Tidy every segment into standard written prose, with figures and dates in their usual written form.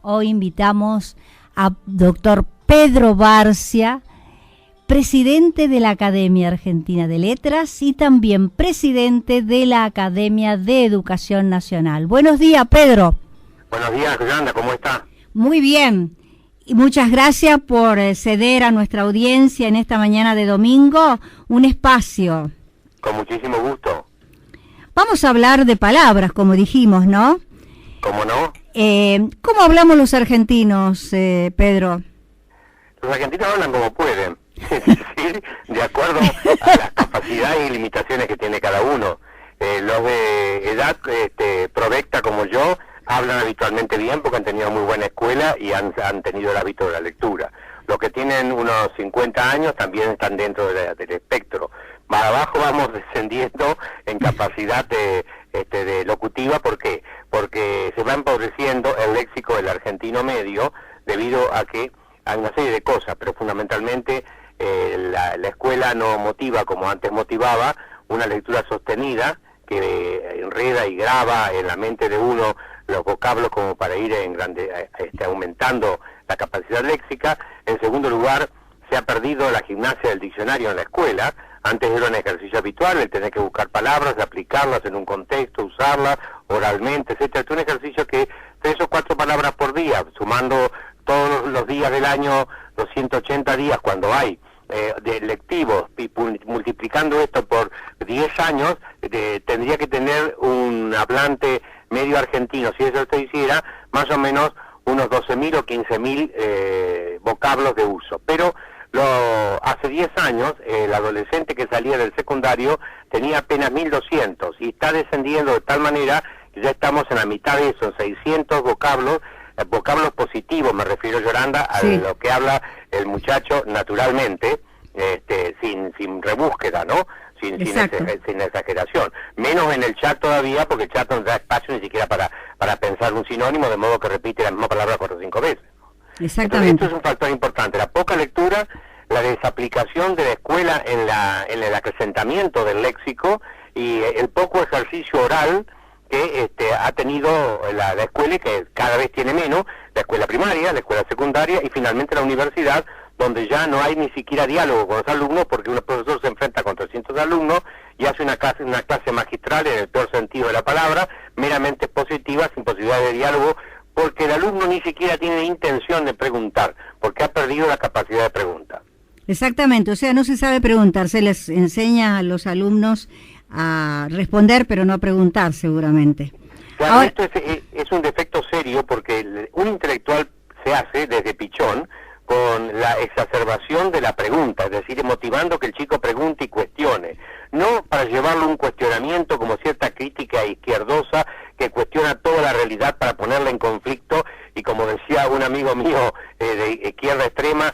Hoy invitamos a doctor Pedro Barcia, presidente de la Academia Argentina de Letras y también presidente de la Academia de Educación Nacional. Buenos días, Pedro. Buenos días, Yolanda, ¿cómo está? Muy bien. Y muchas gracias por ceder a nuestra audiencia en esta mañana de domingo un espacio. Con muchísimo gusto. Vamos a hablar de palabras, como dijimos, ¿no? ¿Cómo no? ¿Cómo hablamos los argentinos, Pedro? Los argentinos hablan como pueden, es decir, de acuerdo a las capacidades y limitaciones que tiene cada uno. Los de edad provecta como yo hablan habitualmente bien porque han tenido muy buena escuela y han tenido el hábito de la lectura. Los que tienen unos 50 años también están dentro del espectro. Más abajo vamos descendiendo en capacidad de locutiva. ¿Por qué? Porque se va empobreciendo el léxico del argentino medio debido a que hay una serie de cosas, pero fundamentalmente la escuela no motiva como antes motivaba una lectura sostenida que enreda y graba en la mente de uno los vocablos como para ir aumentando la capacidad léxica. En segundo lugar, se ha perdido la gimnasia del diccionario en la escuela. Antes era un ejercicio habitual el tener que buscar palabras, aplicarlas en un contexto, usarlas oralmente, etcétera. Es un ejercicio que 3 o 4 palabras por día, sumando todos los días del año, los 180 días cuando hay de lectivos, y multiplicando esto por 10 años, tendría que tener un hablante medio argentino, si eso se hiciera, más o menos unos 12.000 o 15.000 vocablos de uso. Pero hace 10 años, el adolescente que salía del secundario tenía apenas 1.200 y está descendiendo de tal manera que ya estamos en la mitad de eso, en 600 vocablos positivos, me refiero, Yolanda, a lo que habla el muchacho naturalmente, sin rebúsqueda, ¿no? Sin exageración. Menos en el chat todavía, porque el chat no da espacio ni siquiera para pensar un sinónimo, de modo que repite la misma palabra 4 o 5 veces. Exactamente. Entonces, esto es un factor importante. La poca lectura, la desaplicación de la escuela en el acrecentamiento del léxico y el poco ejercicio oral que ha tenido la escuela y que cada vez tiene menos, la escuela primaria, la escuela secundaria y finalmente la universidad, donde ya no hay ni siquiera diálogo con los alumnos porque un profesor se enfrenta con 300 alumnos y hace una clase magistral en el peor sentido de la palabra, meramente positiva, sin posibilidad de diálogo, porque el alumno ni siquiera tiene intención de preguntar, porque ha perdido la capacidad de pregunta. Exactamente, o sea, no se sabe preguntar, se les enseña a los alumnos a responder, pero no a preguntar, seguramente. Claro, ahora, esto es un defecto serio porque un intelectual se hace desde pichón con la exacerbación de la pregunta, es decir, motivando que el chico pregunte y cuestione, no para llevarlo a un cuestionamiento como cierta crítica izquierdosa que cuestiona toda la realidad para ponerla en conflicto y, como decía un amigo mío de izquierda extrema,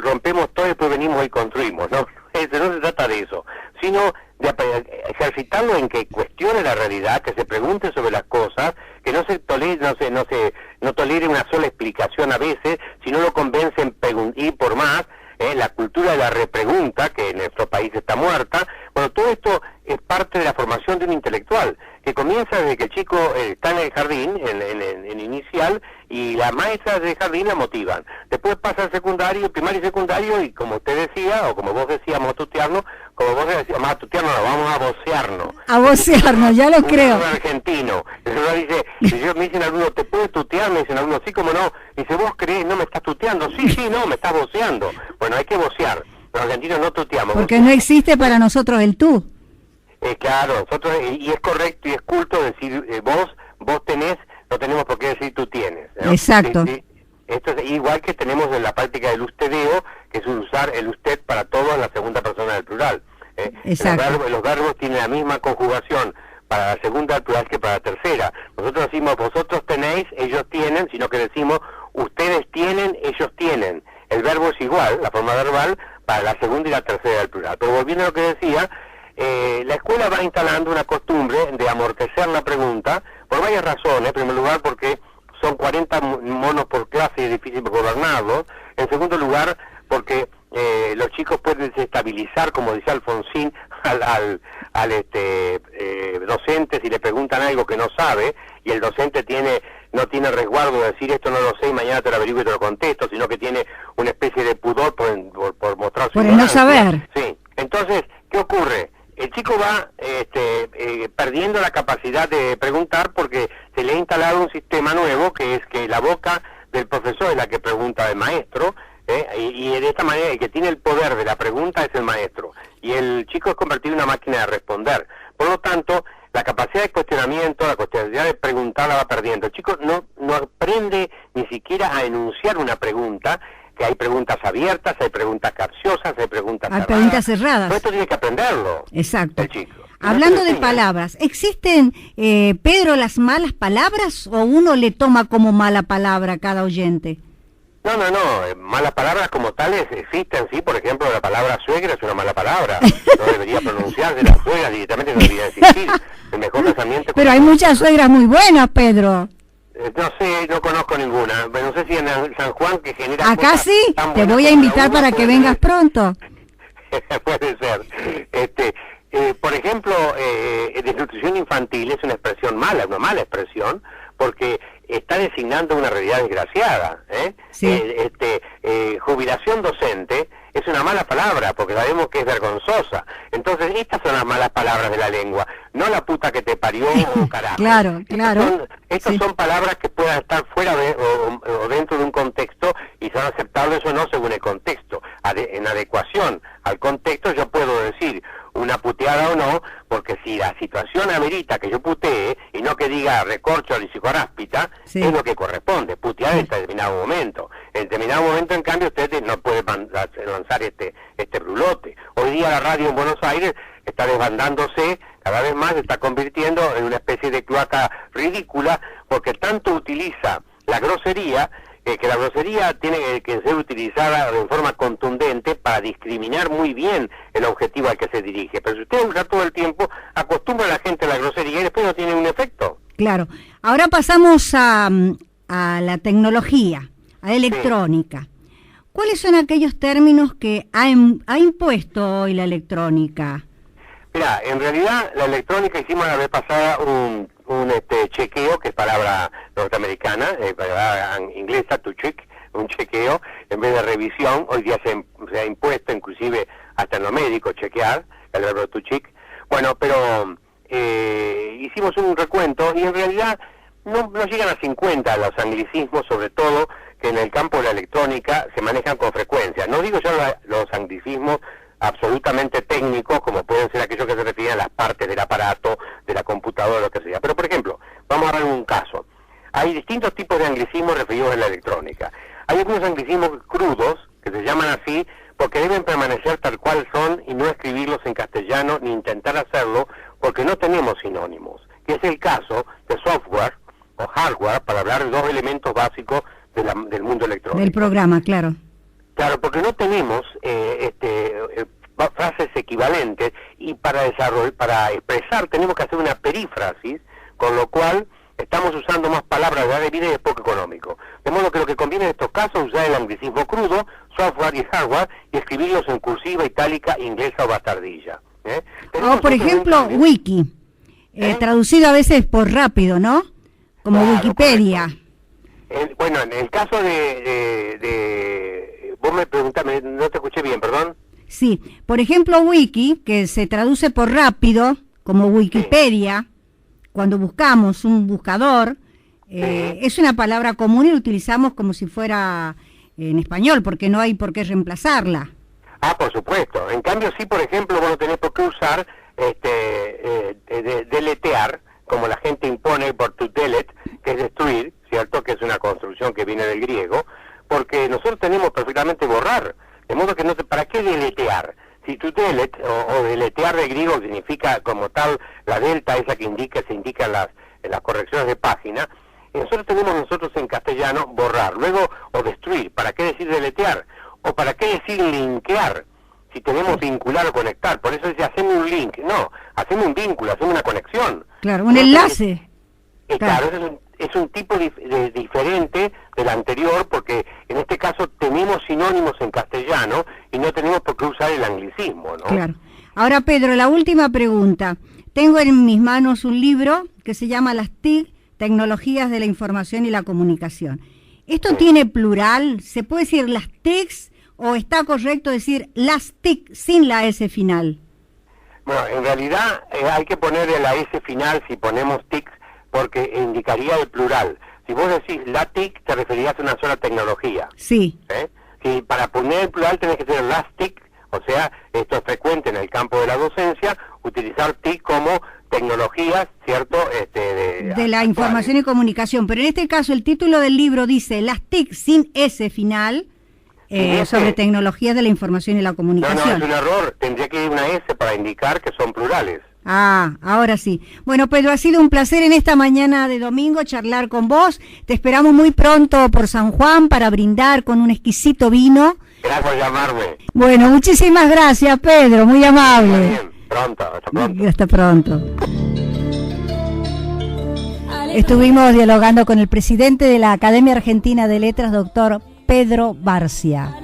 rompemos todo y después venimos y construimos, ¿no? No se trata de eso, sino de ejercitarlo en que cuestione la realidad, que se pregunte sobre las cosas, que no tolere una sola explicación a veces, sino lo convence en ir por más, la cultura de la repregunta, que en nuestro país está muerta. Bueno, todo esto es parte de la formación de un intelectual, que comienza desde que el chico está en el jardín, en inicial, y las maestras del jardín la motivan. Después pasa al secundario, primario y secundario, y como usted decía, o como vos decías, vamos a tutearnos, vamos a vocearnos. A vocearnos, ya lo creo. Un argentino. Me dicen algunos, ¿te puedes tutear? Me dicen algunos, sí, como no. Dice, ¿vos crees? No me estás tuteando. Sí, no, me estás voceando. Bueno, hay que vocear. Los argentinos no tuteamos. Porque no existe para nosotros el tú. Claro, nosotros, y es correcto y es culto decir vos tenés, no tenemos por qué decir tú tienes, ¿no? Exacto. Esto es igual que tenemos en la práctica del ustedeo, que es usar el usted para todo en la segunda persona del plural. Exacto. Los verbos tienen la misma conjugación para la segunda del plural que para la tercera. Nosotros decimos vosotros tenéis, ellos tienen, sino que decimos ustedes tienen, ellos tienen. El verbo es igual, la forma verbal, para la segunda y la tercera del plural. Pero volviendo a lo que decía, la escuela va instalando una costumbre de amortecer la pregunta por varias razones. En primer lugar, porque son 40 monos por clase y es difícil gobernarlos. En segundo lugar, porque los chicos pueden desestabilizar, como decía Alfonsín, al docente si le preguntan algo que no sabe, y el docente tiene no tiene resguardo de decir esto no lo sé y mañana te lo averiguo y te lo contesto, sino que tiene una especie de pudor por mostrar su por el no saber. Sí, entonces, ¿qué ocurre? El chico va perdiendo la capacidad de preguntar porque se le ha instalado un sistema nuevo que es que la boca del profesor es la que pregunta al maestro, y de esta manera el que tiene el poder de la pregunta es el maestro y el chico es convertido en una máquina de responder. Por lo tanto, la capacidad de cuestionamiento, la capacidad de preguntar la va perdiendo. El chico no aprende ni siquiera a enunciar una pregunta, que hay preguntas abiertas, hay preguntas capciosas, hay preguntas cerradas. Preguntas cerradas. Pero esto tiene que aprenderlo. Exacto. El chico. Hablando de palabras, ¿existen, Pedro, las malas palabras o uno le toma como mala palabra a cada oyente? No, malas palabras como tales existen, sí, por ejemplo, la palabra suegra es una mala palabra, no debería pronunciarse, la suegra directamente no debería existir, el mejor pensamiento... Pero hay muchas suegras muy buenas, Pedro. No sé, no conozco ninguna, pero no sé si en San Juan que genera... Acá sí, te voy a invitar para que vengas pronto. Puede ser. Por ejemplo, desnutrición infantil es una expresión mala, una mala expresión, porque está designando una realidad desgraciada. Sí. Jubilación docente es una mala palabra, porque sabemos que es vergonzosa. Entonces, estas son las malas palabras de la lengua, no la puta que te parió o carajo. Claro. Estas son palabras que puedan estar fuera o dentro de un contexto y son aceptables o no según el contexto. En adecuación al contexto yo puedo decir una puteada o no, porque si la situación amerita que yo putee y no que diga recorcho y psicoráspita, sí, es lo que corresponde, putear en determinado momento. En determinado momento, en cambio, usted no puede lanzar este brulote. Hoy día la radio en Buenos Aires está desbandándose, cada vez más se está convirtiendo en una especie de cloaca ridícula, porque tanto utiliza la grosería, que la grosería tiene que ser utilizada de forma contundente para discriminar muy bien el objetivo al que se dirige. Pero si usted usa todo el tiempo, acostumbra a la gente a la grosería y después no tiene un efecto. Claro. Ahora pasamos a la tecnología, a la electrónica. Sí. ¿Cuáles son aquellos términos que ha impuesto hoy la electrónica? Mira, en realidad la electrónica hicimos la vez pasada un chequeo, que es palabra norteamericana, palabra inglesa, to check, un chequeo, en vez de revisión. Hoy día se ha impuesto, inclusive hasta en lo médico, chequear, el verbo to check. Bueno, pero hicimos un recuento y en realidad no llegan a 50 los anglicismos, sobre todo que en el campo de la electrónica se manejan con frecuencia. No digo yo los anglicismos absolutamente técnicos, como pueden ser aquellos que se refieren a las partes del aparato, de la computadora, lo que sea. Pero, por ejemplo, vamos a dar un caso. Hay distintos tipos de anglicismos referidos a la electrónica. Hay algunos anglicismos crudos, que se llaman así, porque deben permanecer tal cual son y no escribirlos en castellano ni intentar hacerlo, porque no tenemos sinónimos, que es el caso de software o hardware, para hablar de dos elementos básicos del mundo electrónico. Del programa, claro. Claro, porque no tenemos frases equivalentes y para expresar tenemos que hacer una perífrasis, con lo cual estamos usando más palabras de vida y es poco económico. De modo que lo que conviene en estos casos es usar el anglicismo crudo, software y hardware, y escribirlos en cursiva, itálica, inglesa o bastardilla. O por ejemplo, wiki, traducido a veces por rápido, ¿no? Como claro, Wikipedia. Bueno, en el caso vos me preguntaste, no te escuché bien, perdón. Sí, por ejemplo, wiki, que se traduce por rápido, como Wikipedia, sí, cuando buscamos un buscador, es una palabra común y la utilizamos como si fuera en español, porque no hay por qué reemplazarla. Ah, por supuesto. En cambio, sí, por ejemplo, vos no tenés por qué usar deletear, como la gente impone por to delete, que es destruir, ¿cierto? Que es una construcción que viene del griego, porque nosotros tenemos perfectamente borrar. De modo que ¿para qué deletear? Si to delete, o deletear de griego significa como tal, la delta esa que se indica en las correcciones de página, y nosotros tenemos en castellano borrar, luego o destruir. ¿Para qué decir deletear? ¿O para qué decir linkear? Si tenemos vincular o conectar, por eso dice haceme un link, no, haceme un vínculo, haceme una conexión. Claro, un enlace. Claro, es un tipo diferente del anterior, porque en este caso tenemos sinónimos en castellano y no tenemos por qué usar el anglicismo, ¿no? Claro. Ahora, Pedro, la última pregunta. Tengo en mis manos un libro que se llama Las TIC tecnologías de la información y la comunicación. ¿Esto tiene plural? ¿Se puede decir las TICs o está correcto decir las TIC sin la S final? Bueno, en realidad hay que ponerle la S final si ponemos TICs porque indicaría el plural. Si vos decís la TIC te referías a una sola tecnología. Sí. Si para poner el plural tenés que ser las TIC, o sea, esto es frecuente en el campo de la docencia, utilizar TIC como tecnologías, ¿cierto? De la información y comunicación, pero en este caso el título del libro dice las TIC sin S final, sobre tecnologías de la información y la comunicación. No, es un error, tendría que ir una S para indicar que son plurales. Ah, ahora sí. Bueno, Pedro, ha sido un placer en esta mañana de domingo charlar con vos. Te esperamos muy pronto por San Juan para brindar con un exquisito vino. Gracias por llamarme. Bueno, muchísimas gracias, Pedro, muy amable. Muy bien, hasta pronto. Hasta pronto. Estuvimos dialogando con el presidente de la Academia Argentina de Letras, doctor Pedro Barcia.